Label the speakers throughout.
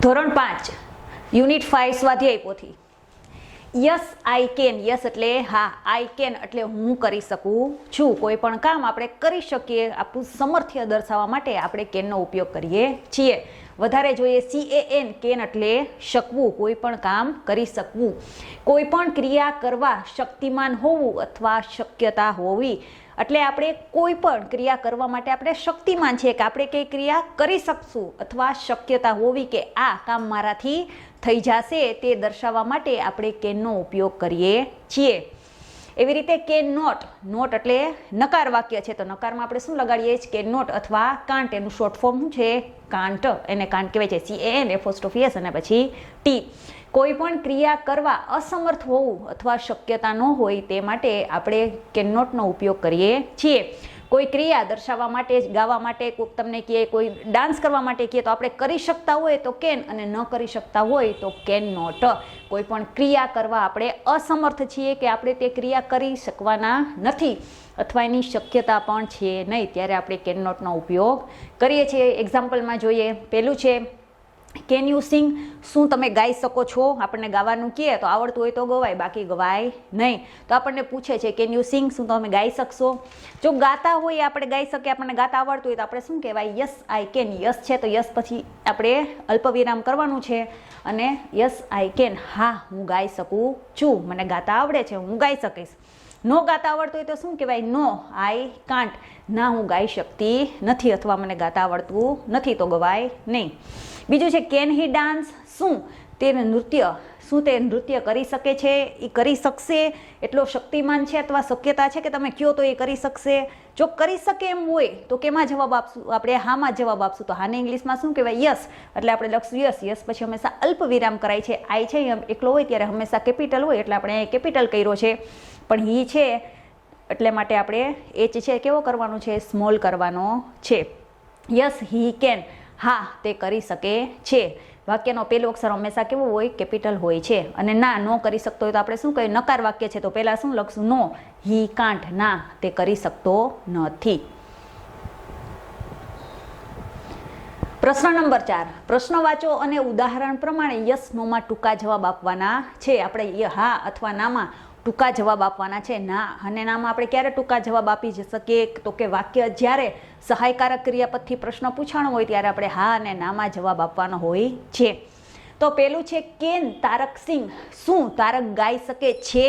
Speaker 1: ધોરણ 5 યુનિટ 5 સ્વાધ્યાય પોથી. Yes I can. યસ એટલે હા, આઈ કેન એટલે હું કરી શકું છું. કોઈ પણ કામ આપણે કરી શકીએ, આપણું સામર્થ્ય દર્શાવવા માટે આપણે કેનનો ઉપયોગ કરીએ છીએ. વધારે જોઈએ CAN, કેન એટલે શકવું, કોઈ પણ કામ કરી શકવું, કોઈ પણ ક્રિયા કરવા શક્તિમાન હોવું અથવા શક્યતા હોવી. એટલે આપણે કોઈ પણ ક્રિયા કરવા માટે આપણે શક્તિમાન છીએ કે આપણે કઈ ક્રિયા કરી શકશું અથવા શક્યતા હોવી કે આ કામ મારાથી થઈ જશે તે દર્શાવવા માટે આપણે કેનનો ઉપયોગ કરીએ છીએ. એવી રીતે કેન નોટ. નોટ એટલે નકાર વાક્ય છે, તો નકારમાં આપણે શું લગાડીએ છીએ? કેન નોટ અથવા કાન્ટ. એનું શોર્ટ ફોર્મ શું છે? કાન્ટ. એને કાન્ટ કહેવાય છે. CAN અને પછી T. કોઈ પણ ક્રિયા કરવા અસમર્થ હોવું અથવા શક્યતા ન હોય તે માટે આપણે કેન નોટનો ઉપયોગ કરીએ છીએ. કોઈ ક્રિયા દર્શાવવા માટે, ગાવા માટે, કોઈક તમને કહે, કોઈ ડાન્સ કરવા માટે કહે તો આપણે કરી શકતા હોય તો કેન અને ન કરી શકતા હોય તો કેન નોટ. કોઈ પણ ક્રિયા કરવા આપણે અસમર્થ છીએ કે આપણે તે ક્રિયા કરી શકવાના નથી અથવા એની શક્યતા પણ છે નહીં, ત્યારે આપણે કેન નોટનો ઉપયોગ કરીએ છીએ. એક્ઝામ્પલમાં જોઈએ. પહેલું છે કેન યુ સિંગ. શું તમે ગાઈ શકો છો? આપણને ગાવાનું કહે તો આવડતું હોય તો ગવાય, બાકી ગવાય નહીં. તો આપણને પૂછે છે કેન યુ સિંગ, શું તમે ગાઈ શકશો? જો ગાતા હોય આપણે ગાઈ શકીએ, આપણને ગાતા આવડતું હોય તો આપણે શું કહેવાય? Yes I can. યસ છે તો યસ પછી આપણે અલ્પવિરામ કરવાનું છે અને યસ આઈ કેન, હા હું ગાઈ શકું છું, મને ગાતા આવડે છે, હું ગાઈ શકીશ. નો ગાતા આવડતું હોય તો શું કહેવાય? નો આઈ કાન્ટ. ના હું ગાઈ શકતી નથી અથવા મને ગાતા આવડતું નથી, તો ગવાય નહીં. બીજું છે કેન હી ડાન્સ. શું તે નૃત્ય, શું તે નૃત્ય કરી શકે છે? એ કરી શકશે એટલો શક્તિમાન છે અથવા શક્યતા છે કે તમે કહો તો એ કરી શકશે? જો કરી શકે એમ હોય તો કેમાં જવાબ આપશું? આપણે હામાં જવાબ આપશું. તો હાને ઇંગ્લિશમાં શું કહેવાય? યસ. એટલે આપણે લખશું યસ. યસ પછી હંમેશા અલ્પ વિરામ કરાય છે. આઈ છે એમ એકલો હોય ત્યારે હંમેશા કેપિટલ હોય, એટલે આપણે કેપિટલ કર્યો છે. પણ હી છે એટલે માટે આપણે એચ છે કેવો કરવાનો છે? સ્મોલ કરવાનો છે. Yes he can. હા તે કરી શકે છે. વાક્યનો પહેલો અક્ષર હંમેશા કેવો હોય? કેપિટલ હોય છે. અને ના ન કરી શકતો હોય તો આપણે શું કહીએ? નકાર વાક્ય છે તો પહેલા શું લખશું? નો હી કાન્ટ. ના તે કરી શકતો નથી. પ્રશ્ન નંબર 4. પ્રશ્ન વાંચો અને ઉદાહરણ પ્રમાણે યસ નોમાં ટૂંકા જવાબ આપવાના છે. આપણે હા અથવા નામાં ટૂંકા જવાબ આપવાના છે. ના અને નામાં આપણે ક્યારે ટૂંકા જવાબ આપી શકીએ? તો કે વાક્ય જ્યારે સહાયકારક ક્રિયાપદથી પ્રશ્ન પૂછાણો હોય ત્યારે આપણે હા અને નામાં જવાબ આપવાનો હોય છે. તો પેલું છે કેન તારક સિંગ. શું તારક ગાઈ શકે છે?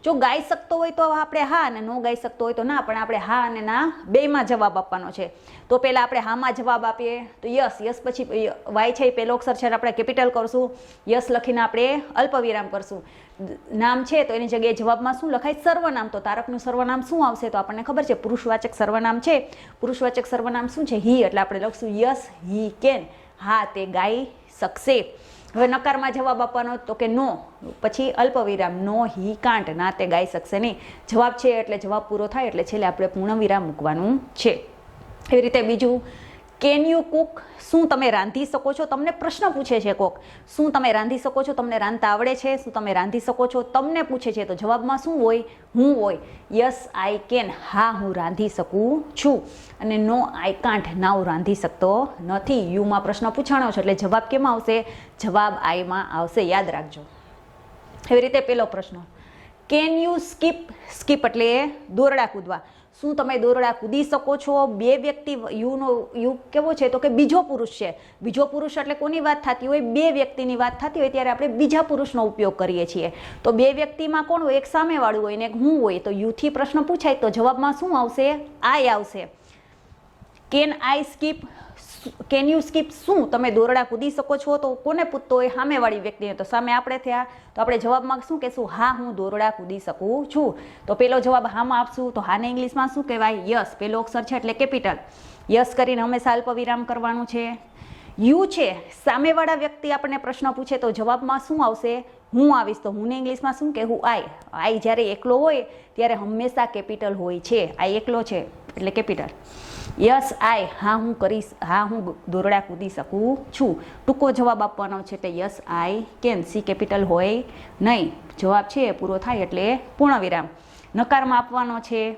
Speaker 1: જો ગાઈ શકતો હોય તો આપણે હા અને ન ગાઈ શકતો હોય તો ના, પણ આપણે હા અને ના બેયમાં જવાબ આપવાનો છે. તો પહેલાં આપણે હામાં જવાબ આપીએ તો યસ. યસ પછી વાય છે એ પહેલો અક્ષર છે આપણે કેપિટલ કરશું. યસ લખીને આપણે અલ્પવિરામ કરશું. નામ છે તો એની જગ્યાએ જવાબમાં શું લખાય? સર્વનામ. તો તારકનું સર્વનામ શું આવશે? તો આપણને ખબર છે પુરુષવાચક સર્વનામ છે. પુરુષવાચક સર્વનામ શું છે? હી. એટલે આપણે લખશું યસ હી કેન. હા તે ગાઈ શકશે. હવે નકારમાં જવાબ આપવાનો તો કે નો, પછી અલ્પવિરામ. નો હી કાન્ટ. ના તે ગાઈ શકશે નહીં. જવાબ છે એટલે જવાબ પૂરો થાય એટલે છેલ્લે આપણે પૂર્ણ વિરામ મૂકવાનું છે. એવી રીતે બીજું કેન યુ કુક. શું તમે રાંધી શકો છો? તમને પ્રશ્ન પૂછે છે કોક, શું તમે રાંધી શકો છો? તમને રાંધતા આવડે છે? શું તમે રાંધી શકો છો? તમને પૂછે છે તો જવાબમાં શું હોય? હું હોય. Yes I can. હા હું રાંધી શકું છું. અને નો આઈ કાન્ટ. ના હું રાંધી શકતો નથી. યુમાં પ્રશ્ન પૂછાણો છે એટલે જવાબ કેમાં આવશે? જવાબ આઈમાં આવશે. યાદ રાખજો. એવી રીતે પેલો પ્રશ્ન કેન યુ સ્કીપ. સ્કીપ એટલે દોરડા કૂદવા. શું તમે દોરડા કૂદી શકો છો? બે વ્યક્તિ, યુ કેવો છે? તો કે બીજો પુરુષ છે. બીજો પુરુષ એટલે કોની વાત થતી હોય? બે વ્યક્તિની વાત થતી હોય ત્યારે આપણે બીજા પુરુષનો ઉપયોગ કરીએ છીએ. તો બે વ્યક્તિમાં કોણ હોય? એક સામેવાળું હોય ને એક હું હોય. તો યુથી પ્રશ્ન પૂછાય તો જવાબમાં શું આવશે? આઈ આવશે. Can I skip. Can you skip. શું તમે દોરડા કૂદી શકો છો? તો કોને પૂછતો હોય? સામેવાળી વ્યક્તિને. તો સામે આપણે થયા તો આપણે જવાબમાં શું કહેશું? હા હું દોરડા કૂદી શકું છું. તો પેલો જવાબ હામાં આપશું. તો હાને ઇંગ્લિશમાં શું કહેવાય? યસ. પેલો અક્ષર છે એટલે કેપિટલ. યસ કરીને હંમેશા અલ્પવિરામ કરવાનું છે. યુ છે સામેવાળા વ્યક્તિ આપણને પ્રશ્ન પૂછે તો જવાબમાં શું આવશે? હું આવીશ. તો હું ઇંગ્લિશમાં શું કહેવું? આઈ. આઈ જ્યારે એકલો હોય ત્યારે હંમેશા કેપિટલ હોય છે. આઈ એકલો છે એટલે કેપિટલ. Yes I. હા હું કરીશ. હા હું દોરડા કૂદી શકું છું. ટૂંકો જવાબ આપવાનો છે એટલે yes I can. C capital હોય નહીં. જવાબ છે પૂરો થાય એટલે પૂર્ણ વિરામ. નકારમાં આપવાનો છે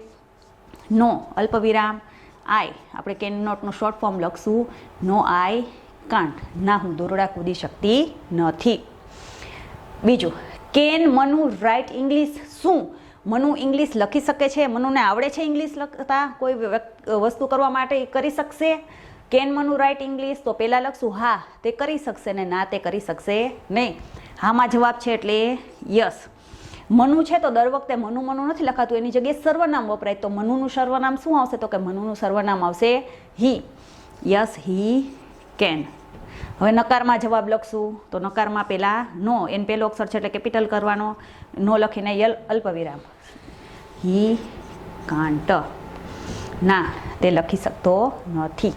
Speaker 1: નો અલ્પવિરામ. આઈ. આપણે કેન નોટનું શોર્ટ ફોર્મ લખશું નો આઈ કાન્ટ, ના હું દોરડા કૂદી શકતી નથી. બીજું, કેન મનુ રાઇટ ઇંગ્લિશ, શું મનુ ઇંગ્લિશ લખી શકે છે? મનુને આવડે છે ઇંગ્લિશ લખતા? કોઈ વસ્તુ કરવા માટે કરી શકશે? કેન મનુ રાઇટ ઇંગ્લિશ, તો પહેલાં લખશું હા તે કરી શકશે ને ના તે કરી શકશે નહીં. હામાં જવાબ છે એટલે યસ. મનુ છે તો દર વખતે મનુ મનુ નથી લખાતું, એની જગ્યાએ સર્વનામ વપરાય. તો મનુનું સર્વનામ શું આવશે? તો કે મનુનું સર્વનામ આવશે હી. Yes he can. હવે નકારમાં જવાબ લખશું તો નકારમાં પહેલાં નો, એને પહેલો અક્ષર છે એટલે કેપિટલ કરવાનો, નો લખીને અલ્પવિરામ. હી કાન્ટ, ના તે લખી શકતો નથી.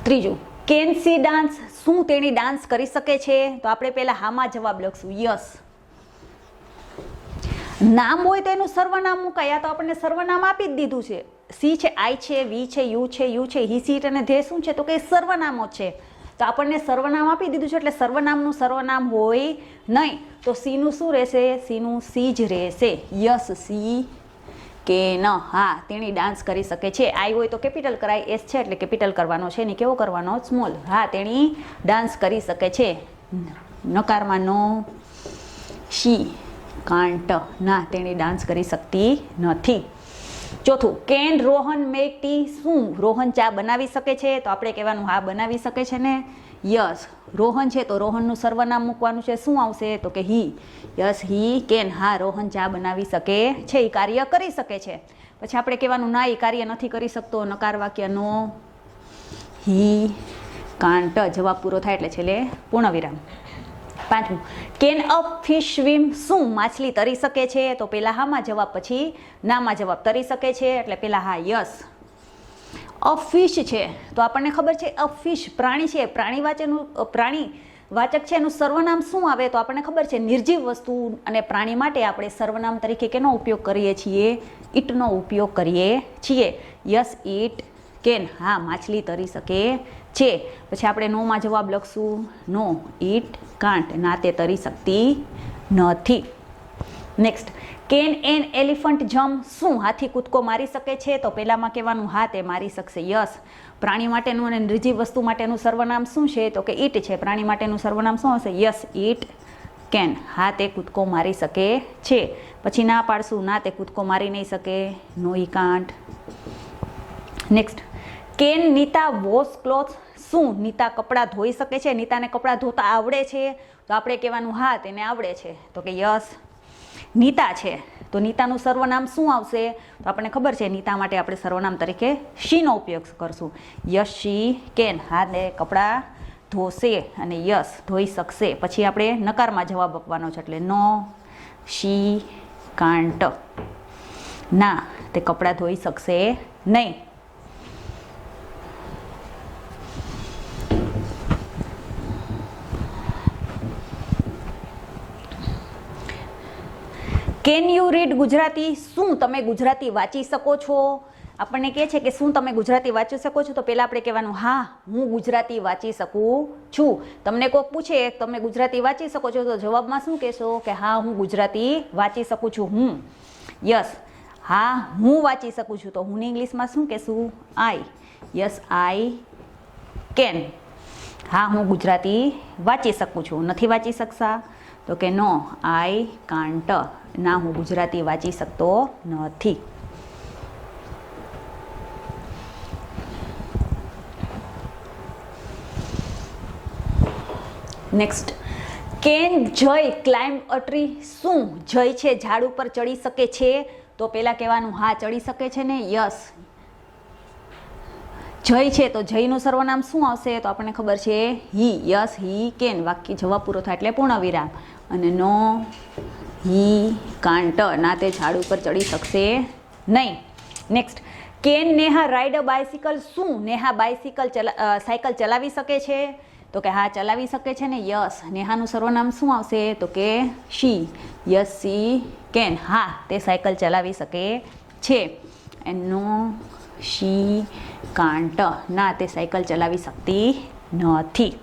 Speaker 1: ત્રીજું, કેન સી ડાન્સ, શું તેણી ડાન્સ કરી શકે છે? તો આપણે પહેલા હામાં જવાબ લખશું યસ. નામ હોય તો એનું સર્વનામ મુકાય. તો આપણને સર્વનામ આપી જ દીધું છે. સી છે, આઈ છે, વી છે, યુ છે, હી સીટ અને ધે શું છે? તો કે સર્વનામો છે. તો આપણને સર્વનામ આપી દીધું છે એટલે સર્વનામનું સર્વનામ હોય નહીં. તો સીનું શું રહેશે? સીનું સી જ રહેશે. યસ સી કેન, હા તેણી ડાન્સ કરી શકે છે. આઈ હોય તો કેપિટલ કરાય, એસ છે એટલે કેપિટલ કરવાનો છે, ને કેવો કરવાનો? સ્મોલ. હા તેણી ડાન્સ કરી શકે છે. નકારમાં નો, શી કાન્ટ, ના તેણી ડાન્સ કરી શકતી નથી. ચોથું, કેન રોહન મેક ટી, શું રોહન ચા બનાવી શકે છે? તો આપણે કહેવાનું હા બનાવી શકે છે ને. યસ રોહન છે તો રોહનનું સર્વનામ મૂકવાનું છે. શું આવશે? તો કે હી. યસ હી કેન, હા રોહન ચા બનાવી શકે છે, એ કાર્ય કરી શકે છે. પછી આપણે કહેવાનું ના એ કાર્ય નથી કરી શકતો. નકાર વાક્ય નો, હી કાન્ટ. જવાબ પૂરો થાય એટલે છેલ્લે પૂર્ણ વિરામ. પાંચમું, કેન અ ફિશ સ્વિમ, શું માછલી તરી શકે છે? તો પહેલાં હામાં જવાબ પછી નામાં જવાબ. તરી શકે છે એટલે પહેલાં હા યસ. અ ફિશ છે તો આપણને ખબર છે અ ફિશ પ્રાણી છે. પ્રાણી વાચક છે એનું સર્વનામ શું આવે? તો આપણને ખબર છે નિર્જીવ વસ્તુ અને પ્રાણી માટે આપણે સર્વનામ તરીકે કેનો ઉપયોગ કરીએ છીએ? ઈટનો ઉપયોગ કરીએ છીએ. યસ ઈટ કેન, હા માછલી તરી શકે છે. પછી આપણે નોમાં જવાબ લખશું નો ઈટ કાન્ટ, ના તે તરી શકતી નથી. Next, can an elephant jump, શું હાથી કૂદકો મારી શકે છે? તો પહેલામાં કહેવાનું હા તે મારી શકશે. યસ પ્રાણી માટેનું અને નિર્જીવ વસ્તુ માટેનું સર્વનામ શું છે? તો કે ઈટ છે. પ્રાણી માટેનું સર્વનામ શું હશે? યસ ઈટ કેન, હા તે કૂદકો મારી શકે છે. પછી ના પાડશું, ના તે કૂદકો મારી નહીં શકે. No I can't. Next, can Nita wash cloth, શું નીતા કપડાં ધોઈ શકે છે? નીતાને કપડાં ધોતા આવડે છે? તો આપણે કહેવાનું હા તેને આવડે છે. તો કે યસ નીતા છે તો નીતાનું સર્વનામ શું આવશે? તો આપણને ખબર છે નીતા માટે આપણે સર્વનામ તરીકે શીનો ઉપયોગ કરશું. યસ શી કેન, હા ને કપડાં ધોશે અને યસ ધોઈ શકશે. પછી આપણે નકારમાં જવાબ આપવાનો છે એટલે નો શી કાન્ટ, ના તે કપડાં ધોઈ શકશે નહીં. કેન યુ રીડ ગુજરાતી, શું તમે ગુજરાતી વાંચી શકો છો? આપણને કહે છે કે શું તમે ગુજરાતી વાંચી શકો છો? તો પહેલાં આપણે કહેવાનું હા હું ગુજરાતી વાંચી શકું છું. તમને કોઈક પૂછે તમે ગુજરાતી વાંચી શકો છો તો જવાબમાં શું કહેશો? કે હા હું ગુજરાતી વાંચી શકું છું. હું યસ હા હું વાંચી શકું છું. તો હું ઇંગ્લિશમાં શું કહેશું? આઈ. યસ આઈ કેન, હા હું ગુજરાતી વાંચી શકું છું. નથી વાંચી શકતા? તો કે નો આઈ કાન્ટ, ના હું ગુજરાતી વાંચી શકતો નથી. નેક્સ્ટ, કેન જય ક્લાઇમ્બ અ ટ્રી, શું જય છે ઝાડ ઉપર ચડી શકે છે? તો પહેલાં કહેવાનું હા ચડી શકે છે ને. યસ જય છે તો જયનું સર્વનામ શું આવશે? તો આપણને ખબર છે હી. યસ હી કેન, વાક્ય જવાબ પૂરો થાય એટલે પૂર્ણ વિરામ. અને નો હી કાન્ટ, ના તે ઝાડ ઉપર ચડી શકશે નહીં. Next, can Neha ride a bicycle, શું નેહા સાયકલ ચલાવી શકે છે? તો કે હા ચલાવી શકે છે ને. યસ નેહાનું સર્વનામ શું આવશે? તો કે શી. યસ સી કેન, હા તે સાયકલ ચલાવી શકે છે. એનો શી કાન્ટ, ના તે સાયકલ ચલાવી શકતી નથી.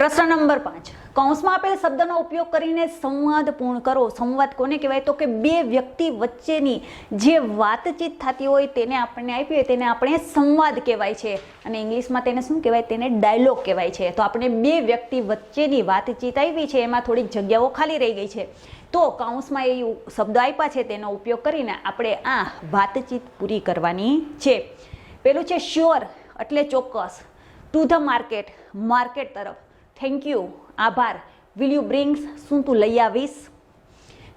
Speaker 1: પ્રશ્ન નંબર 5, કૌંસમાં આપેલ શબ્દનો ઉપયોગ કરીને સંવાદ પૂર્ણ કરો. સંવાદ કોને કહેવાય? તો કે બે વ્યક્તિ વચ્ચેની જે વાતચીત થતી હોય તેને આપણને આપી હોય તેને આપણે સંવાદ કહેવાય છે, અને ઇંગ્લિશમાં તેને શું કહેવાય? તેને ડાયલોગ કહેવાય છે. તો આપણે બે વ્યક્તિ વચ્ચેની વાતચીત આવી છે, એમાં થોડીક જગ્યાઓ ખાલી રહી ગઈ છે, તો કૌંસમાં એ શબ્દો આપ્યા છે તેનો ઉપયોગ કરીને આપણે આ વાતચીત પૂરી કરવાની છે. પેલું છે શ્યોર એટલે ચોક્કસ, ટુ ધ માર્કેટ માર્કેટ તરફ, થેન્ક યુ આભાર, વિલ યુ બ્રિંગ્સ શું તું લઈ આવીશ.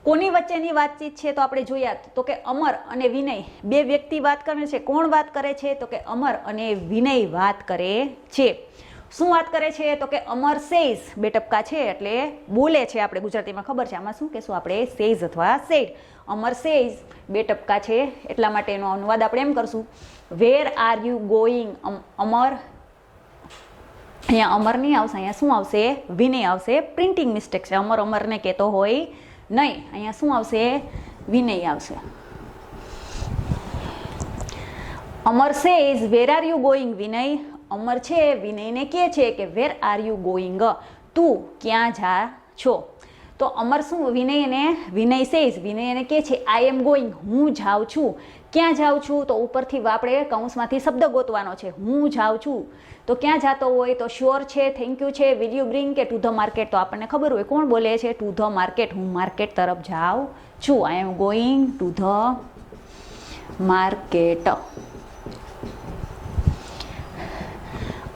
Speaker 1: કોની વચ્ચેની વાતચીત છે? તો આપણે જોયા તો કે અમર અને વિનય બે વ્યક્તિ વાત કરે છે. કોણ વાત કરે છે? તો કે અમર અને વિનય વાત કરે છે. શું વાત કરે છે? તો કે અમર સેઝ, બે ટપકા છે એટલે બોલે છે. આપણે ગુજરાતીમાં ખબર છે, આમાં શું કહેશું આપણે? સેઝ અથવા સેડ. અમર સેઝ બે ટપકા છે એટલા માટે એનો અનુવાદ આપણે એમ કરશું, વેર આર યુ ગોઈંગ. અમર, અહીંયા અમર નહીં આવશે, અહીંયા શું આવશે? વિનય આવશે. પ્રિન્ટિંગ મિસ્ટેક છે, અમર અમરને કહેતો હોય નહીં, અહીંયા શું આવશે? વિનય આવશે. Amar says where are you going. Vinay, Amar છે વિનયને કહે છે કે વેર આર યુ ગોઈંગ, તું ક્યાં જા છો. તો અમર શું વિનય સેઝ વિનયને કહે છે આઈ એમ ગોઈંગ, હું જાઉં છું. ક્યાં જાઉં છું? તો ઉપરથી આપણે કૌંસમાંથી શબ્દ ગોતવાનો છે. હું જાઉં છું તો ક્યાં જાતો હોય? તો શ્યોર છે, થેન્ક યુ છે, વિલ યુ બ્રિંગ કે ટુ ધ માર્કેટ. તો આપણને ખબર હોય કોણ બોલે છે? ટુ ધ માર્કેટ, હું માર્કેટ તરફ જાઉં છું. I am going to the market.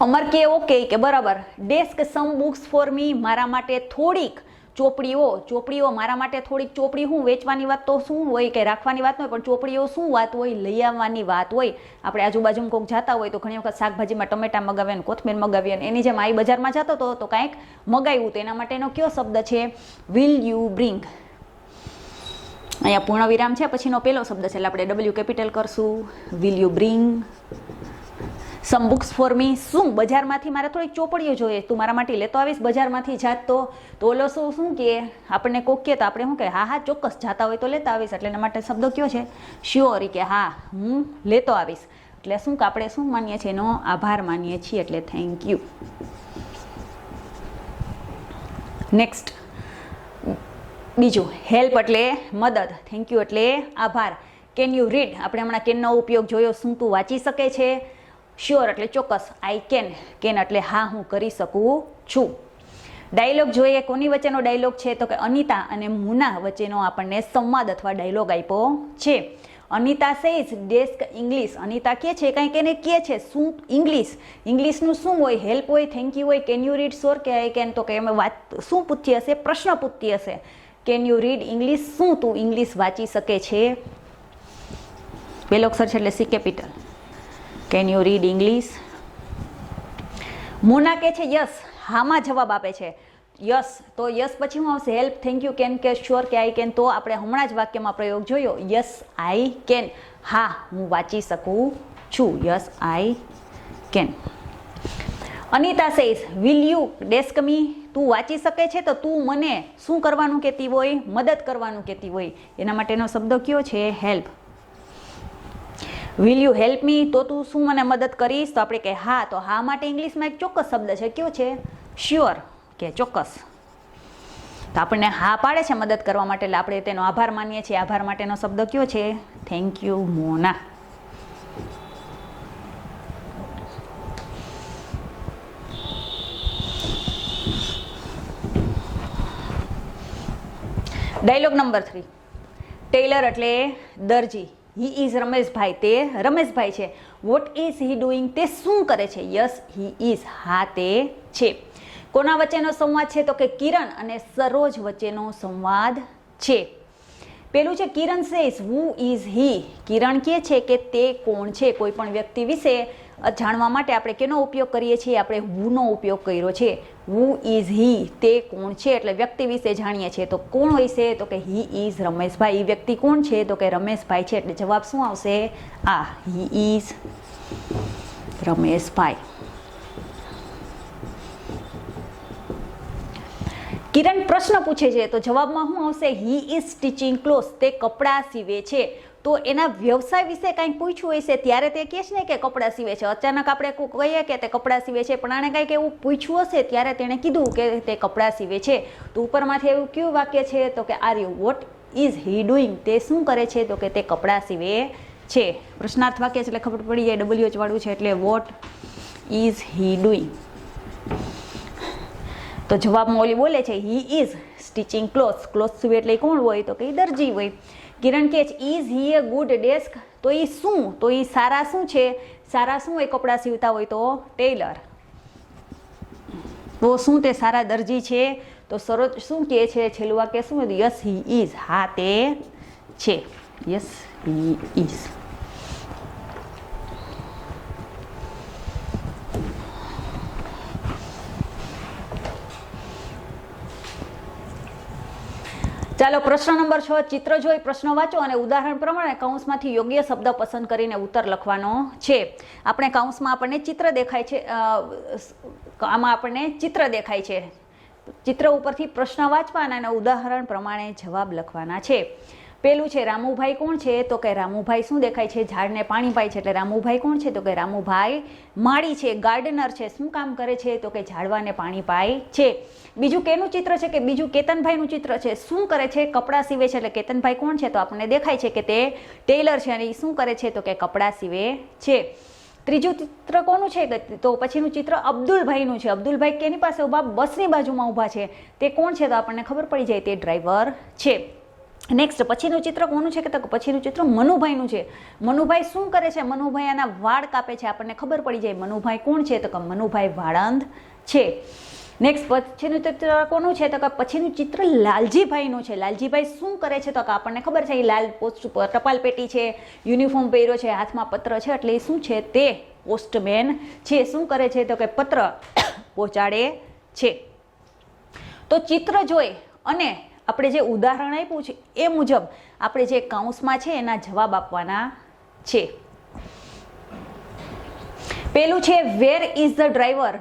Speaker 1: Amar કે ઓકે કે બરાબર. Desk some books for me, મારા માટે થોડીક ચોપડીઓ મારા માટે થોડીક ચોપડી. હું વેચવાની વાત તો શું હોય કે રાખવાની વાત ન હોય, પણ ચોપડીઓ શું વાત હોય? લઈ આવવાની વાત હોય. આપણે આજુબાજુમાં કોઈક જતા હોય તો ઘણી વખત શાકભાજીમાં ટમેટા મગાવ્યા ને કોથમીર મગાવ્યા ને એની જેમ આઈ બજારમાં જતો હતો તો કાંઈક મગાવ્યું, તો એના માટેનો કયો શબ્દ છે? Will you bring. અહીંયા પૂર્ણ વિરામ છે, પછીનો પહેલો શબ્દ છે એટલે આપણે ડબલ્યુ કેપિટલ કરશું. Will you bring some books for me. શું? બજારમાંથી મારે થોડીક ચોપડીઓ જોઈએ, તું મારા માટે લેતો આવીશ બજારમાંથી જાત તો ઓલો શું કે આપણને કોક કહે તો આપણે શું કહે? હા હા ચોક્કસ, જાતા હોય તો લેતા આવીશ. એટલે એના માટે શબ્દ કયો છે? શ્યોર, કે હા હું લેતો આવીશ. એટલે શું કે આપણે શું માનીએ છીએ? એનો આભાર માનીએ છીએ, એટલે થેન્ક યુ. નેક્સ્ટ બીજું, હેલ્પ એટલે મદદ, થેન્ક યુ એટલે આભાર. કેન યુ રીડ, આપણે હમણાં કેનનો ઉપયોગ જોયો. શું તું વાંચી શકે છે? શ્યોર એટલે ચોક્કસ, આઈ કેન એટલે હા હું કરી શકું છું. ડાયલોગ જોઈએ. કોની વચ્ચેનો ડાયલોગ છે? તો કે અનિતા અને મુના વચ્ચેનો આપણને સંવાદ અથવા ડાયલોગ આપ્યો છે. Anita says desk English. Anita કહે છે કંઈક એને કહે છે શું? ઇંગ્લિશનું શું હોય? હેલ્પ હોય, થેન્ક યુ હોય, કેન યુ રીડ શ્યોર કે આઈ કેન. તો કે એમ વાત શું પૂછતી હશે? પ્રશ્ન પૂછતી હશે. કેન યુ રીડ ઇંગ્લિશ, શું તું ઇંગ્લિશ વાંચી શકે છે? પહેલો અક્ષર છે એટલે C capital. Can you read English. Mona કહે છે યસ, હામાં જવાબ આપે છે. યસ, તો યસ પછી શું આવશે? હેલ્પ, થેન્ક યુ, કેન કે શ્યોર કે આઈ કેન. તો આપણે હમણાં જ વાક્યમાં પ્રયોગ જોયો, યસ આઈ કેન, હા હું વાંચી શકું છું. Yes I can. Anita says will you desk me, તું વાંચી શકે છે તો તું મને શું કરવાનું કહેતી હોય? મદદ કરવાનું કહેતી હોય. એના માટેનો શબ્દ કયો છે? Help. Will you help me, તો તું શું મને મદદ કરીશ? તો આપણે કહે હા. તો હા માટે ઇંગ્લિશમાં એક ચોક્કસ શબ્દ છે, કયો છે? શ્યોર, કે ચોક્કસ. તો આપણને હા પાડે છે મદદ કરવા માટે એટલે આપણે તેનો આભાર માનીએ છીએ. આભાર માટેનો શબ્દ કયો છે? Thank you Mona. Dialogue number 3, tailor એટલે દરજી. હી ઇઝ રમેશભાઈ, તે રમેશભાઈ છે. વોટ ઇઝ હી ડુઈંગ, તે શું કરે છે? યસ હી ઇઝ, હા તે છે. કોના વચ્ચેનો સંવાદ છે? તો કે કિરણ અને સરોજ વચ્ચેનો સંવાદ છે. પેલું છે કિરણ સેઝ હુ ઇઝ હી. કિરણ કહે છે કે તે કોણ છે? કોઈ પણ વ્યક્તિ વિશે જાણવા માટે આપણે કેનો ઉપયોગ કરીએ છીએ? આપણે હુનો ઉપયોગ કર્યો છે. હુ ઇઝ હી, તે કોણ છે? એટલે વ્યક્તિ વિશે જાણીએ છીએ. તો કોણ હોય છે? તો કે હી ઇઝ રમેશભાઈ. એ વ્યક્તિ કોણ છે? તો કે રમેશભાઈ છે. એટલે જવાબ શું આવશે? આ હી ઇઝ રમેશભાઈ. કિરણ પ્રશ્ન પૂછે છે તો જવાબમાં શું આવશે? હી ઇઝ સ્ટિચિંગ ક્લોથ, તે કપડાં સીવે છે. તો એના વ્યવસાય વિશે કંઈક પૂછ્યું હશે ત્યારે તે કહે છે ને કે કપડાં સીવે છે. અચાનક આપણે કહીએ કે તે કપડાં સીવે છે, પણ આને કંઈક એવું પૂછ્યું હશે ત્યારે તેણે કીધું કે તે કપડાં સીવે છે. તો ઉપરમાંથી એવું કયું વાક્ય છે? તો કે are you what is he doing, તે શું કરે છે? તો કે તે કપડાં સીવે છે. પ્રશ્નાર્થ વાક્ય છે એટલે ખબર પડી જાય WH વાળું છે એટલે વોટ ઇઝ હી ડુઈંગ. તો જવાબમાં ઓલી બોલે છે he is stitching cloth, cloth સીવે એટલે કોણ હોય? તો કે દરજી હોય. કિરણ કે is he a good desk, તો એ શું? તો એ સારા શું છે? સારા શું હોય કપડાં સીવતા હોય? તો ટેલર. તો શું તે સારા દરજી છે? તો સરોજ શું કહે છે? છેલ્લું વાક્ય શું? યસ હી ઇઝ, હા તે છે. Yes he is. ચાલો પ્રશ્ન નંબર 6, ચિત્ર જોઈ પ્રશ્ન વાંચો અને ઉદાહરણ પ્રમાણે કૌંસમાંથી યોગ્ય શબ્દ પસંદ કરીને ઉત્તર લખવાનો છે. આપણે કૌંસમાં આપણને ચિત્ર દેખાય છે, આમાં આપણને ચિત્ર દેખાય છે. ચિત્ર ઉપરથી પ્રશ્ન વાંચવાના અને ઉદાહરણ પ્રમાણે જવાબ લખવાના છે. પેલું છે રામુભાઈ કોણ છે? તો કે રામુભાઈ શું દેખાય છે? ઝાડને પાણી પાય છે એટલે રામુભાઈ કોણ છે? તો કે રામુભાઈ માળી છે. ગાર્ડનર છે, શું કામ કરે છે? તો કે ઝાડવાને પાણી પાય છે. બીજું કેનું ચિત્ર છે? કે બીજું કેતનભાઈનું ચિત્ર છે. શું કરે છે? કપડાં સીવે છે એટલે કેતનભાઈ કોણ છે? તો આપણને દેખાય છે કે તે ટેલર છે અને એ શું કરે છે? તો કે કપડાં સીવે છે. ત્રીજું ચિત્ર કોનું છે? તો પછીનું ચિત્ર અબ્દુલભાઈનું છે. અબ્દુલભાઈ કેની પાસે ઊભા? બસની બાજુમાં ઊભા છે. તે કોણ છે? તો આપણને ખબર પડી જાય તે ડ્રાઈવર છે. નેક્સ્ટ પછીનું ચિત્ર કોનું છે? કે તો પછીનું ચિત્ર મનુભાઈનું છે. મનુભાઈ શું કરે છે? મનુભાઈ આના વાળ કાપે છે. આપણને ખબર પડી જાય મનુભાઈ કોણ છે? તો કે મનુભાઈ વાળંદ છે. નેક્સ્ટ પછીનું ચિત્ર કોનું છે? તો કે પછીનું ચિત્ર લાલજીભાઈનું છે. લાલજીભાઈ શું કરે છે? તો કે આપણને ખબર છે એ લાલ પોસ્ટ ટપાલ પેટી છે, યુનિફોર્મ પહેર્યો છે, હાથમાં પત્ર છે એટલે એ શું છે? તે પોસ્ટમેન છે. શું કરે છે? તો કે પત્ર પહોંચાડે છે. તો ચિત્ર જોઈ અને આપણે જે ઉદાહરણ આપ્યું છે એ મુજબ આપણે જે કૌંસમાં છે એના જવાબ આપવાના છે. પેલું છે where is the driver.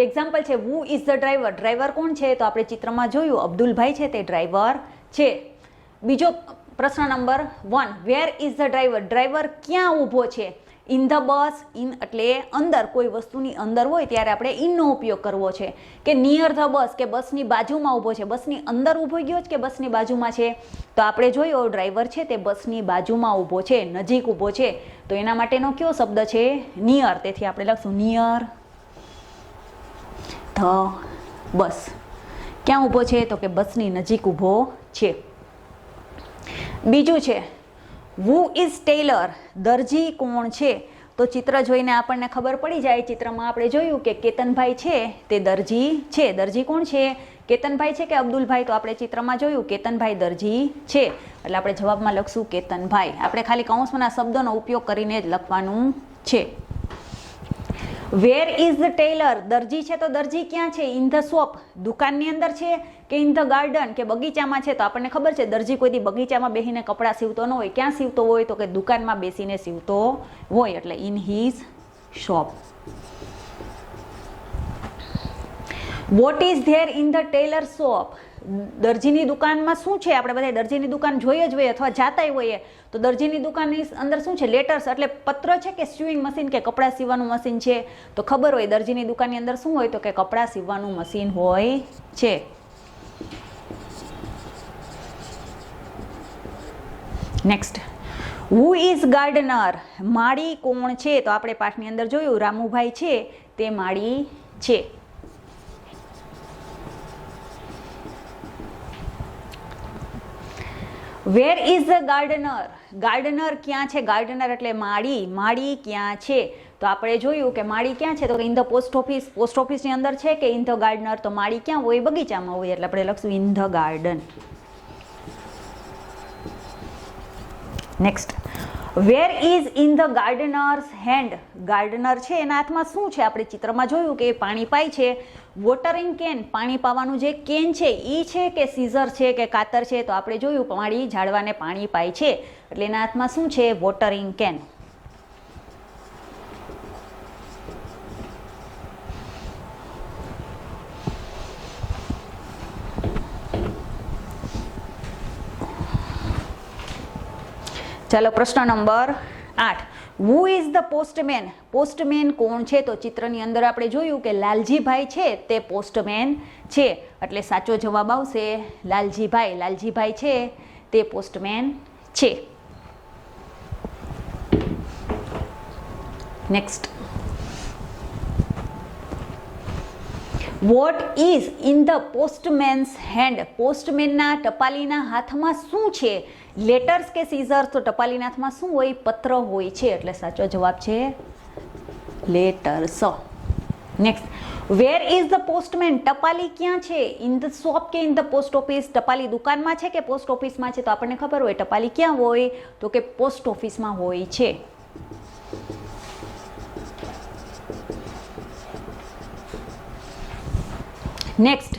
Speaker 1: Example છે who is the driver. Driver કોણ છે? તો આપણે ચિત્રમાં જોયું અબ્દુલભાઈ છે તે ડ્રાઈવર છે. બીજો પ્રશ્ન number 1, wear is the driver. Driver ક્યાં ઊભો છે? In the bus. ઇન એટલે અંદર, કોઈ વસ્તુની અંદર હોય ત્યારે આપણે ઇનનો ઉપયોગ કરવો છે. કે નિયર ધ બસ, કે બસની બાજુમાં ઊભો છે. બસની અંદર ઊભો ગયો કે બસની બાજુમાં છે? તો આપણે જોયો ડ્રાઈવર છે તે બસની બાજુમાં ઊભો છે, નજીક ઊભો છે. તો એના માટેનો કયો શબ્દ છે? નિયર. તેથી આપણે લખશું નિયર ધ બસ. ક્યાં ઊભો છે? તો કે બસની નજીક ઊભો છે. બીજું છે હુ ઇઝ ટેલર. દરજી કોણ છે? તો ચિત્ર જોઈને આપણને ખબર પડી જાય. ચિત્રમાં આપણે જોયું કે કેતનભાઈ છે તે દરજી છે. દરજી કોણ છે? કેતનભાઈ છે કે અબ્દુલભાઈ? તો આપણે ચિત્રમાં જોયું કેતનભાઈ દરજી છે એટલે આપણે જવાબમાં લખશું કેતનભાઈ. આપણે ખાલી કૌંસના શબ્દોનો ઉપયોગ કરીને જ લખવાનું છે. Where is the tailor. દરજી છે તો દરજી ક્યાં છે? In the shop. દુકાનની અંદર છે કે ઇન ધ ગાર્ડન, કે બગીચામાં છે? તો આપણને ખબર છે દરજી કોઈ દી બગીચામાં બેસીને કપડાં સીવતો ન હોય. ક્યાં સીવતો હોય? તો કે દુકાનમાં બેસીને સીવતો હોય એટલે in his shop. What is there in the tailor shop. દરજીની દુકાનમાં શું છે? આપણે બધા દરજીની દુકાન જોઈએ જ હોઈએ અથવા જાતાય હોઈએ. તો દરજીની દુકાનની અંદર શું છે? લેટર્સ એટલે પત્ર છે કે સ્યુઈંગ મશીન કે કપડાં સીવવાનું મશીન છે? તો ખબર હોય દરજીની દુકાનની અંદર શું હોય? તો કે કપડાં સીવવાનું મશીન હોય છે. Next who is gardener. માળી કોણ છે? તો આપણે પાઠની અંદર જોયું રામુભાઈ છે તે માળી છે. Where is the gardener. Gardener ક્યાં છે? ગાર્ડનર એટલે માળી. માળી ક્યાં છે? તો આપણે જોયું કે માળી ક્યાં છે? તો in the post office. Post ઓફિસની અંદર છે કે ઇન ધ ગાર્ડનર? તો માળી ક્યાં હોય? બગીચામાં હોય એટલે આપણે લખશું in the garden. Next where is in the ગાર્ડનર્સ hand. Gardener છે એના હાથમાં શું છે? આપણે ચિત્રમાં જોયું કે પાણી પાય છે. Watering can. પાણી પાવાનું જે કેન છે એ છે કે સીઝર છે કે કાતર છે? તો આપણે જોયું પાણી ઝાડવાને પાણી પાય છે એટલે એના હાથમાં શું છે? Watering can. ચાલો પ્રશ્ન number 8, who is the postman? Postman કોણ છે? તો ચિત્રની અંદર આપણે જોયું કે લાલજીભાઈ છે તે પોસ્ટમેન છે, એટલે સાચો જવાબ આવશે લાલજીભાઈ. લાલજીભાઈ છે તે પોસ્ટમેન છે. Next, what is in the postman's hand? પોસ્ટમેનના ટપાલીના હાથમાં શું છે? લેટર્સ કે સીઝર્સ? તો ટપાલીના હાથમાં શું હોય? પત્ર હોય છે, એટલે સાચો જવાબ છે letters. Next, where is the postman? ટપાલી ક્યાં છે? ઇન ધ શોપ કે ઇન ધ પોસ્ટ ઓફિસ? ટપાલી દુકાનમાં છે કે પોસ્ટ ઓફિસમાં છે? તો આપણને ખબર હોય ટપાલી ક્યાં હોય, તો કે પોસ્ટ ઓફિસમાં હોય છે. Next,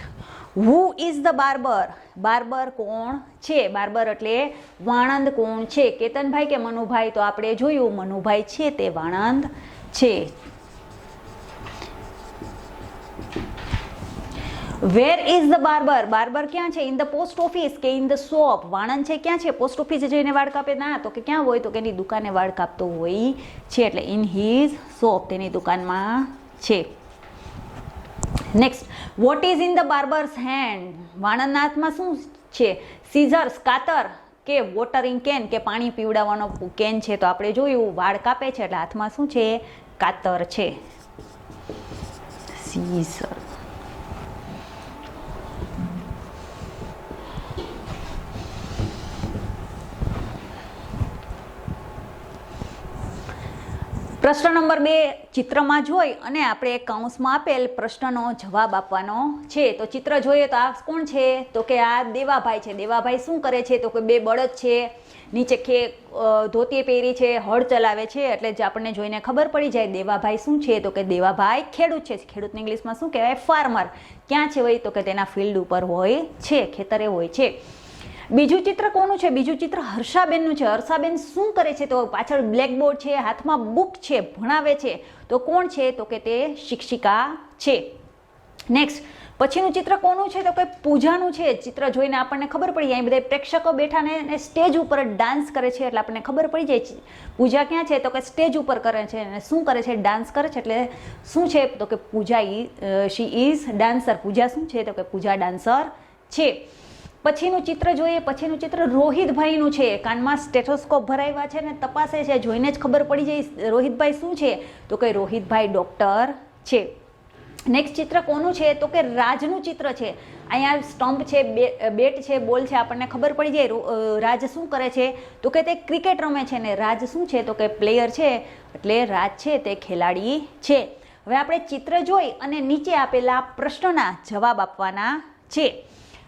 Speaker 1: who is the barber? Barber કોણ છે? બાર્બર એટલે વાણંદ કોણ છે? કેતનભાઈ કે મનુભાઈ? તો આપણે જોયું મનુભાઈ છે તે વાણંદ છે. Where is the barber? Barber ક્યાં છે? ઇન ધ પોસ્ટ ઓફિસ કે ઇન ધ શોપ? વાણંદ છે ક્યાં છે? પોસ્ટ ઓફિસે જઈને વાળ કાપે? ના, તો કે ક્યાં હોય? તો કે એની દુકાને વાળ કાપતો હોય છે, એટલે ઇન હિઝ શોપ, તેની દુકાનમાં છે. Next, what is in the barber's hand? વાણંદના હાથમાં શું છે? સીઝર્સ કાતર કે વોટરિંગ કેન કે પાણી પીવડાવવાનો કેન છે? તો આપણે જોયું વાળ કાપે છે એટલે હાથમાં શું છે? કાતર છે. સીઝર. પ્રશ્ન નંબર 2, ચિત્રમાં જોઈ અને આપણે કૌંસમાં આપેલ પ્રશ્નનો જવાબ આપવાનો છે. તો ચિત્ર જોઈએ તો આ કોણ છે? તો કે આ દેવાભાઈ છે. દેવાભાઈ શું કરે છે? તો કે 2 બળદ છે, નીચે ધોતી પહેરી છે, હળ ચલાવે છે, એટલે જ આપણને જોઈને ખબર પડી જાય દેવાભાઈ શું છે? તો કે દેવાભાઈ ખેડૂત છે. ખેડૂતને ઇંગ્લિશમાં શું કહેવાય? ફાર્મર. ક્યાં છે હોય? તો કે તેના ફિલ્ડ ઉપર હોય છે, ખેતરે હોય છે. બીજું ચિત્ર કોનું છે? બીજું ચિત્ર હર્ષાબેનનું છે. હર્ષાબેન શું કરે છે? તો પાછળ બ્લેકબોર્ડ છે, હાથમાં બુક છે, ભણાવે છે. તો કોણ છે? તો કે તે શિક્ષિકા છે. નેક્સ્ટ, પછીનું ચિત્ર કોનું છે? તો કે પૂજાનું છે. ચિત્ર જોઈને આપણને ખબર પડી જાય, બધા પ્રેક્ષકો બેઠા ને સ્ટેજ ઉપર ડાન્સ કરે છે, એટલે આપણને ખબર પડી જાય પૂજા ક્યાં છે? તો કે સ્ટેજ ઉપર કરે છે. અને શું કરે છે? ડાન્સ કરે છે. એટલે શું છે? તો કે પૂજા શી ઇઝ ડાન્સર. પૂજા શું છે? તો કે પૂજા ડાન્સર છે. પછીનું ચિત્ર જોઈએ. પછીનું ચિત્ર રોહિતભાઈનું છે. કાનમાં સ્ટેથોસ્કોપ ભરાવ્યા છે ને તપાસે છે. જોઈને જ ખબર પડી જાય રોહિતભાઈ શું છે? તો કે રોહિતભાઈ ડોક્ટર છે. નેક્સ્ટ ચિત્ર કોનું છે? તો કે રાજનું ચિત્ર છે. અહીંયા સ્ટમ્પ છે, બેટ છે, બોલ છે, આપણને ખબર પડી જાય રાજ શું કરે છે? તો કે તે ક્રિકેટ રમે છે. ને રાજ શું છે? તો કે પ્લેયર છે, એટલે રાજ છે તે ખેલાડી છે. હવે આપણે ચિત્ર જોઈ અને નીચે આપેલા પ્રશ્નના જવાબ આપવાના છે.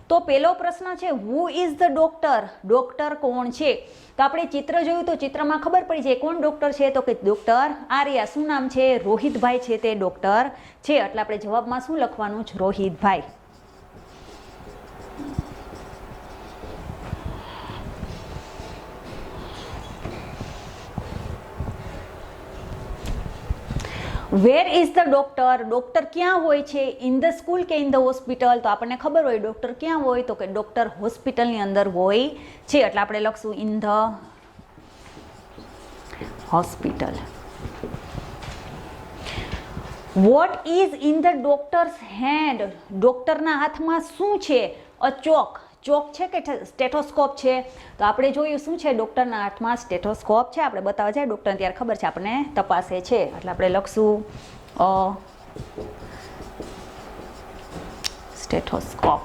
Speaker 1: તો પહેલો પ્રશ્ન છે, who is the doctor? Doctor કોણ છે? તો આપણે ચિત્ર જોયું તો ચિત્રમાં ખબર પડી જાય કોણ ડોક્ટર છે? તો કે ડોક્ટર આર્યા. શું નામ છે? રોહિતભાઈ છે તે ડોક્ટર છે, એટલે આપણે જવાબમાં શું લખવાનું છે? રોહિતભાઈ. Where is the doctor? Doctor ક્યાં હોય છે? ઇન ધ સ્કૂલ કે ઇન ધ હોસ્પિટલ? તો આપણને ખબર હોય ડોક્ટર ક્યાં હોય? તો કે ડોક્ટર હોસ્પિટલની અંદર હોય છે, એટલે આપણે લખશું in the hospital. What is in the doctor's hand? ડોક્ટરના હાથમાં શું છે? અ ચોક. ચોક છે કે સ્ટેથોસ્કોપ છે? તો આપણે જોયું શું છે? ડોક્ટરના હાથમાં સ્ટેથોસ્કોપ છે. આપણે બતાવવા જાય ડોક્ટરને ત્યારે ખબર છે, આપણને તપાસે છે, એટલે આપણે લખશું stethoscope.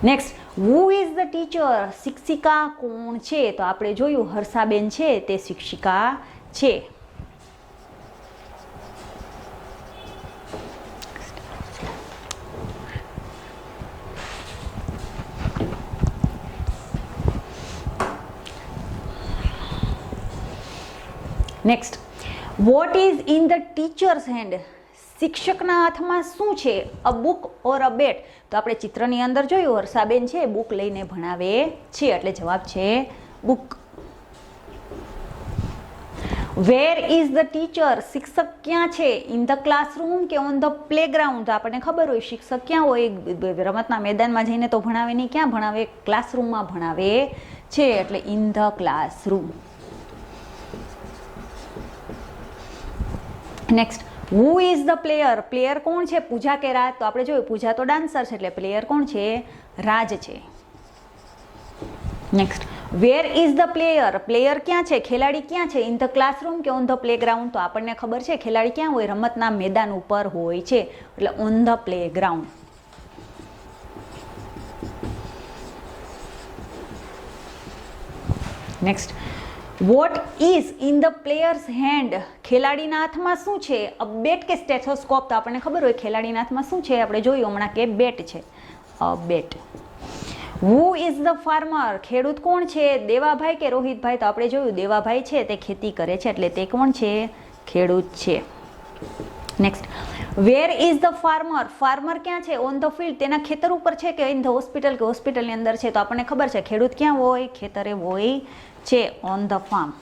Speaker 1: Next, who is the teacher? શિક્ષિકા કોણ છે? તો આપણે જોયું હર્ષાબેન છે તે શિક્ષિકા છે. Next, what is in the teachers hand? શિક્ષકના હાથમાં શું છે? અ બુક ઓર અ બેટ? તો આપણે ચિત્રની અંદર જોયું હર્ષાબેન છે બુક લઈને ભણાવે છે, એટલે જવાબ છે book. Wear is the teacher, શિક્ષક ક્યાં છે? ઇન ધ ક્લાસરૂમ કે ઓન ધ પ્લેગ્રાઉન્ડ? તો આપણને ખબર હોય શિક્ષક ક્યાં હોય, રમતના મેદાનમાં જઈને તો ભણાવે નહીં, ક્યાં ભણાવે? ક્લાસરૂમમાં ભણાવે છે, એટલે in the classroom. Next, who is the player, player કોણ છે? પૂજા કે રાજ? તો આપણે જોયું પૂજા તો ડાન્સર છે, એટલે પ્લેયર કોણ છે? રાજ છે. Next, where is the player, player ક્યાં છે? ખેલાડી ક્યાં છે? ઇન ધ ક્લાસરૂમ કે ઓન ધ પ્લેગ્રાઉન્ડ? તો આપણને ખબર છે ખેલાડી ક્યાં હોય? રમતના મેદાન ઉપર હોય છે, એટલે on the playground. Next, what is in the player's hand, ખેલાડીના હાથમાં શું છે? અ બેટ કે સ્ટેથોસ્કોપ? તો આપણને ખબર હોય ખેલાડીના હાથમાં શું છે, આપણે જોયું હમણાં કે બેટ છે, અ બેટ. હુ ઇઝ ધ ફાર્મર, ખેડૂત કોણ છે? દેવાભાઈ કે રોહિતભાઈ? તો આપણે જોયું દેવાભાઈ છે તે ખેતી કરે છે, એટલે તે કોણ છે? ખેડૂત છે. Next, where is the farmer, farmer ક્યાં છે? ઓન ધ ફિલ્ડ, તેના ખેતર ઉપર છે કે ઇન ધ હોસ્પિટલ કે હોસ્પિટલની અંદર છે? તો આપણને ખબર છે ખેડૂત ક્યાં હોય? ખેતરે હોય છે, on the farm.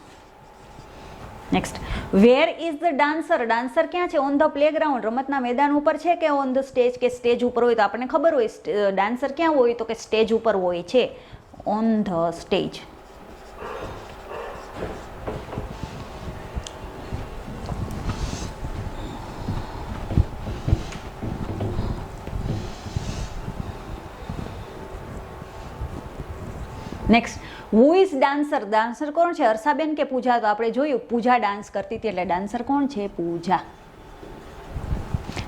Speaker 1: Next, where is the dancer, dancer ક્યાં છે? ઓન ધ પ્લેગ્રાઉન્ડ, રમતના મેદાન ઉપર છે કે ઓન ધ સ્ટેજ કે સ્ટેજ ઉપર હોય? તો આપણને ખબર હોય ડાન્સર ક્યાં હોય? તો કે સ્ટેજ ઉપર હોય છે, on the stage. Next, who is dancer, dancer કોણ છે? હર્ષાબેન કે પૂજા? તો આપણે જોયું પૂજા ડાન્સ કરતી હતી, એટલે ડાન્સર કોણ છે? પૂજા.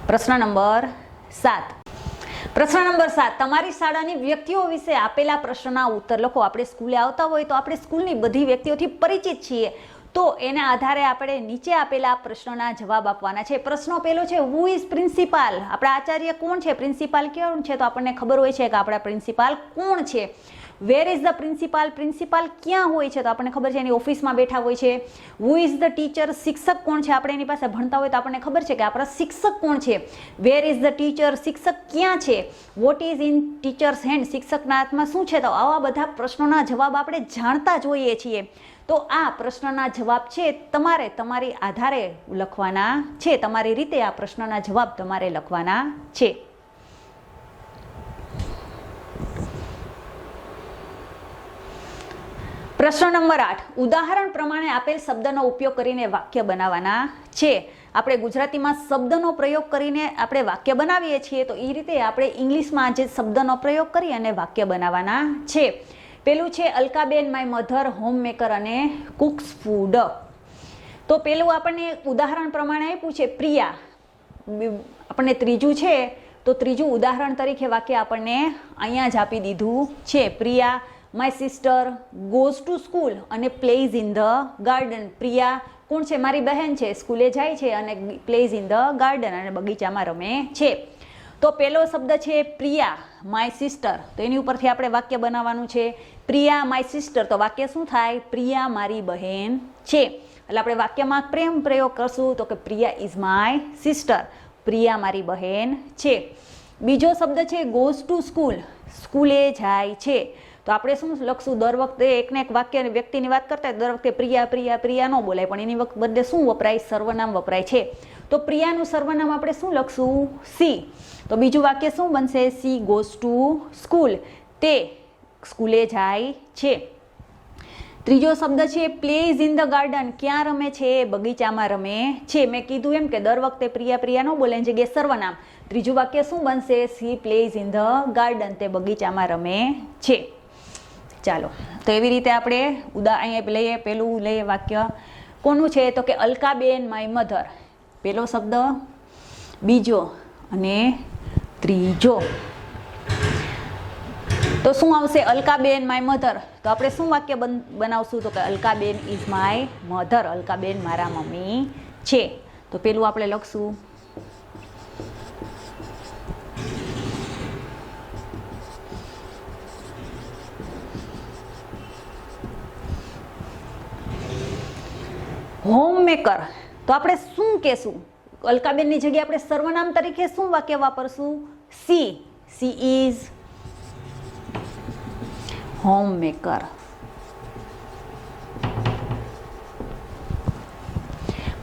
Speaker 1: પ્રશ્ન નંબર 7. પ્રશ્ન નંબર 7, તમારી શાળાની વ્યક્તિઓ વિશે આપેલા પ્રશ્નના ઉત્તર લખો. આપણે સ્કૂલે આવતા હોય તો આપણે સ્કૂલની બધી વ્યક્તિઓથી પરિચિત છીએ, તો એના આધારે આપણે નીચે આપેલા પ્રશ્નોના જવાબ આપવાના છે. પ્રશ્નો પહેલો છે, હુ ઇઝ પ્રિન્સિપાલ, આપણા આચાર્ય કોણ છે? પ્રિન્સિપાલ કોણ છે? તો આપણને ખબર હોય છે કે આપણા પ્રિન્સિપાલ કોણ છે. Where is the principal, principal ક્યાં હોય છે? તો આપણને ખબર છે એની ઓફિસમાં બેઠા હોય છે. હુ ઇઝ ધ ટીચર, શિક્ષક કોણ છે? આપણે એની પાસે ભણતા હોય તો આપણને ખબર છે કે આપણા શિક્ષક કોણ છે. વેર ઇઝ ધ ટીચર, શિક્ષક ક્યાં છે? Vote is in teachers hand, શિક્ષકના હાથમાં શું છે? તો આવા બધા પ્રશ્નોના જવાબ આપણે જાણતા જોઈએ છીએ. તો આ પ્રશ્નના જવાબ છે તમારે તમારી આધારે લખવાના છે, તમારી રીતે આ પ્રશ્નના જવાબ તમારે લખવાના છે. પ્રશ્ન નંબર 8, ઉદાહરણ પ્રમાણે આપેલ શબ્દનો ઉપયોગ કરીને વાક્ય બનાવવાના છે. આપણે ગુજરાતીમાં શબ્દનો પ્રયોગ કરીને આપણે વાક્ય બનાવીએ છીએ, તો એ રીતે આપણે ઇંગ્લિશમાં જે શબ્દનો પ્રયોગ કરી અને વાક્ય બનાવવાના છે. પેલું છે Alkaben my mother home maker અને કુક્સ ફૂડ. તો પેલું આપણને ઉદાહરણ પ્રમાણે આપ્યું છે પ્રિયા. આપણને ત્રીજું છે તો ત્રીજું ઉદાહરણ તરીકે વાક્ય આપણને અહીંયા જ આપી દીધું છે. Priya my sister goes to school અને plays in the garden. Priya કોણ છે? મારી બહેન છે, સ્કૂલે જાય છે અને પ્લેઝ ઇન ધ ગાર્ડન અને બગીચામાં રમે છે. તો પહેલો શબ્દ છે પ્રિયા માય સિસ્ટર, તો એની ઉપરથી આપણે વાક્ય બનાવવાનું છે. પ્રિયા માય સિસ્ટર, તો વાક્ય શું થાય? પ્રિયા મારી બહેન છે. એટલે આપણે વાક્યમાં પ્રેમ પ્રયોગ કરશું તો કે Priya is my sister, Priya મારી બહેન છે. બીજો શબ્દ છે ગોઝ ટુ સ્કૂલ, સ્કૂલે જાય છે. તો આપણે શું લખશું? દર વખતે એકને એક વાક્ય વ્યક્તિની વાત કરતા દર વખતે પ્રિયા પ્રિયા પ્રિયા ન બોલાય, પણ એની બદલે શું વપરાય? સર્વનામ વપરાય છે. તો પ્રિયાનું સર્વનામ આપણે શું લખશું? સી. તો બીજું વાક્ય શું બનશે? સી ગોઝ ટુ સ્કૂલ, તે સ્કૂલે જાય છે. ત્રીજો શબ્દ છે પ્લેઝ ઇન ધ ગાર્ડન, ક્યાં રમે છે? બગીચામાં રમે છે. મેં કીધું એમ કે દર વખતે પ્રિયા પ્રિયા ન બોલે, એની જગ્યાએ સર્વનામ. ત્રીજું વાક્ય શું બનશે? C plays in the garden, તે બગીચામાં રમે છે. ચાલો, તો એવી રીતે આપણે અહીંયા લઈએ, પેલું લઈએ વાક્ય કોનું છે? તો કે અલકાબેન માય મધર, પેલો શબ્દ, બીજો અને ત્રીજો. તો શું આવશે? Alkaben my mother. તો આપણે શું વાક્ય બનાવશું? તો કે Alkaben is my mother, Alkaben મારા મમ્મી છે. તો પેલું આપણે લખશું હોમમેકર. તો આપણે શું કહેશું? અલકાબેનની જગ્યાએ આપણે સર્વનામ તરીકે શું વાક્ય વાપરશું? She, she is homemaker.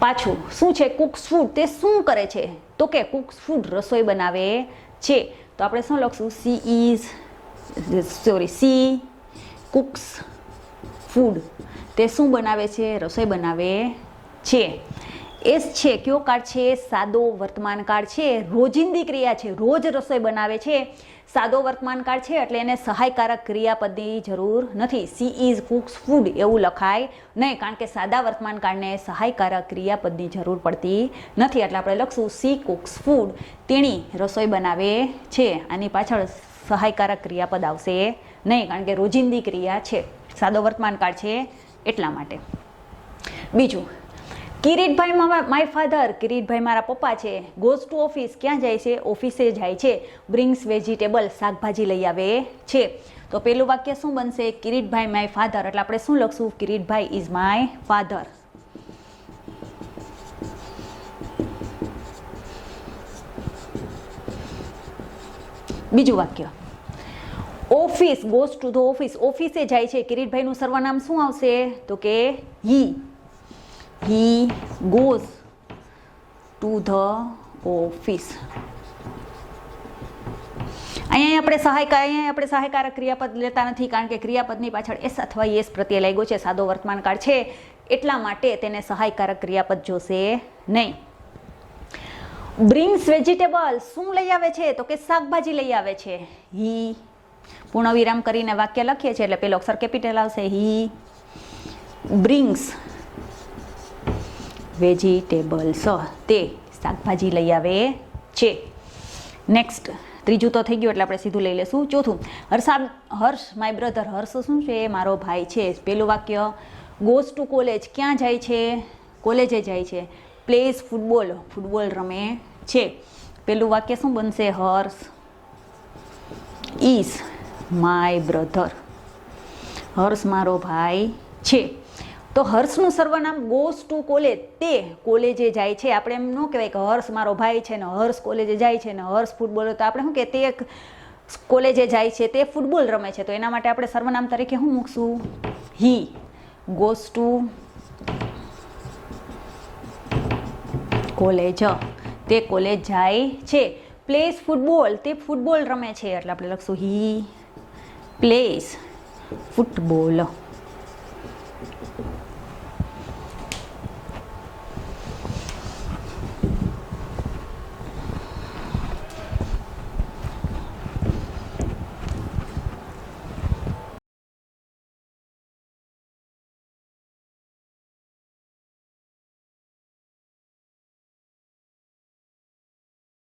Speaker 1: પાછું શું છે કુક્સ ફૂડ, તે શું કરે છે તો કે કુક્સ ફૂડ રસોઈ બનાવે છે. તો આપણે શું લખશું સી કુક્સ ફૂડ, તે શું બનાવે છે રસોઈ બનાવે છે. એસ છે કયો કાળ છે સાદો વર્તમાન કાળ છે, રોજિંદી ક્રિયા છે, રોજ રસોઈ બનાવે છે. સાદો વર્તમાન કાળ છે એટલે એને સહાયકારક ક્રિયાપદની જરૂર નથી. સી ઇઝ કુક્સ ફૂડ એવું લખાય નહીં, કારણ કે સાદા વર્તમાન કાળને સહાયકારક ક્રિયાપદની જરૂર પડતી નથી. એટલે આપણે લખશું સી કુક્સ ફૂડ, તેણી રસોઈ બનાવે છે. આની પાછળ સહાયકારક ક્રિયાપદ આવશે નહીં, કારણ કે રોજિંદી ક્રિયા છે, સાદો વર્તમાન કાળ છે એટલા માટે. બીજું, કિરીટભાઈ માય ફાધર, કિરીટભાઈ મારા પપ્પા છે. ગોઝ ટુ ઓફિસ, ક્યાં જાય છે ઓફિસે જાય છે. બ્રિંગ્સ વેજીટેબલ, શાકભાજી લઈ આવે છે. તો પેલું વાક્ય શું બનશે કિરીટભાઈ માય ફાધર, એટલે આપણે શું લખશું કિરીટભાઈ ઇઝ માય ફાધર. બીજું વાક્ય, office goes to the office, ઓફિસે જાય છે. કિરીટભાઈનું સર્વનામ શું આવશે તો કે he goes to the office. અહીંયા આપણે સહાયકારક ક્રિયાપદ લેતા નથી, કારણ કે ક્રિયાપદની પાછળ એસ અથવા એસ પ્રત્યય લાગ્યો છે, સાદો વર્તમાન કાળ છે એટલા માટે તેને સહાયકારક ક્રિયાપદ જોશે નહીં. બ્રિંગ્સ વેજીટેબલ, શું લઈ આવે છે તો કે શાકભાજી લઈ આવે છે. હી પૂર્ણ વિરામ કરીને વાક્ય લખીએ છીએ એટલે પેલો અક્ષર કેપિટલ આવશે. હી બ્રિંગ્સ વેજીટેબલ્સ, તે શાકભાજી લઈ આવે છે. નેક્સ્ટ, ત્રીજું તો થઈ ગયું એટલે આપણે સીધું લઈ લેશું. ચોથું, હર્ષ માય બ્રધર, હર્ષ શું છે મારો ભાઈ છે. પેલું વાક્ય ગોઝ ટુ કોલેજ, ક્યાં જાય છે કોલેજે જાય છે. પ્લેઝ ફૂટબોલ, ફૂટબોલ રમે છે. પેલું વાક્ય શું બનશે હર્ષ ઇઝ માય બ્રધર, હર્ષ મારો ભાઈ છે. તો હર્ષનું સર્વનામ ગોઝ ટુ કોલેજ, તે કોલેજે જાય છે. આપણે એમ ન કહેવાય કે હર્ષ મારો ભાઈ છે ને હર્ષ કોલેજે જાય છે ને હર્ષ ફૂટબોલ, તો આપણે શું કે તે કોલેજે જાય છે, તે ફૂટબોલ રમે છે. તો એના માટે આપણે સર્વનામ તરીકે શું મૂકશું હી ગોઝ ટુ કોલેજ, તે કોલેજ જાય છે. પ્લેસ ફૂટબોલ, તે ફૂટબોલ રમે છે એટલે આપણે લખશું હી પ્લેસ ફૂટબોલ.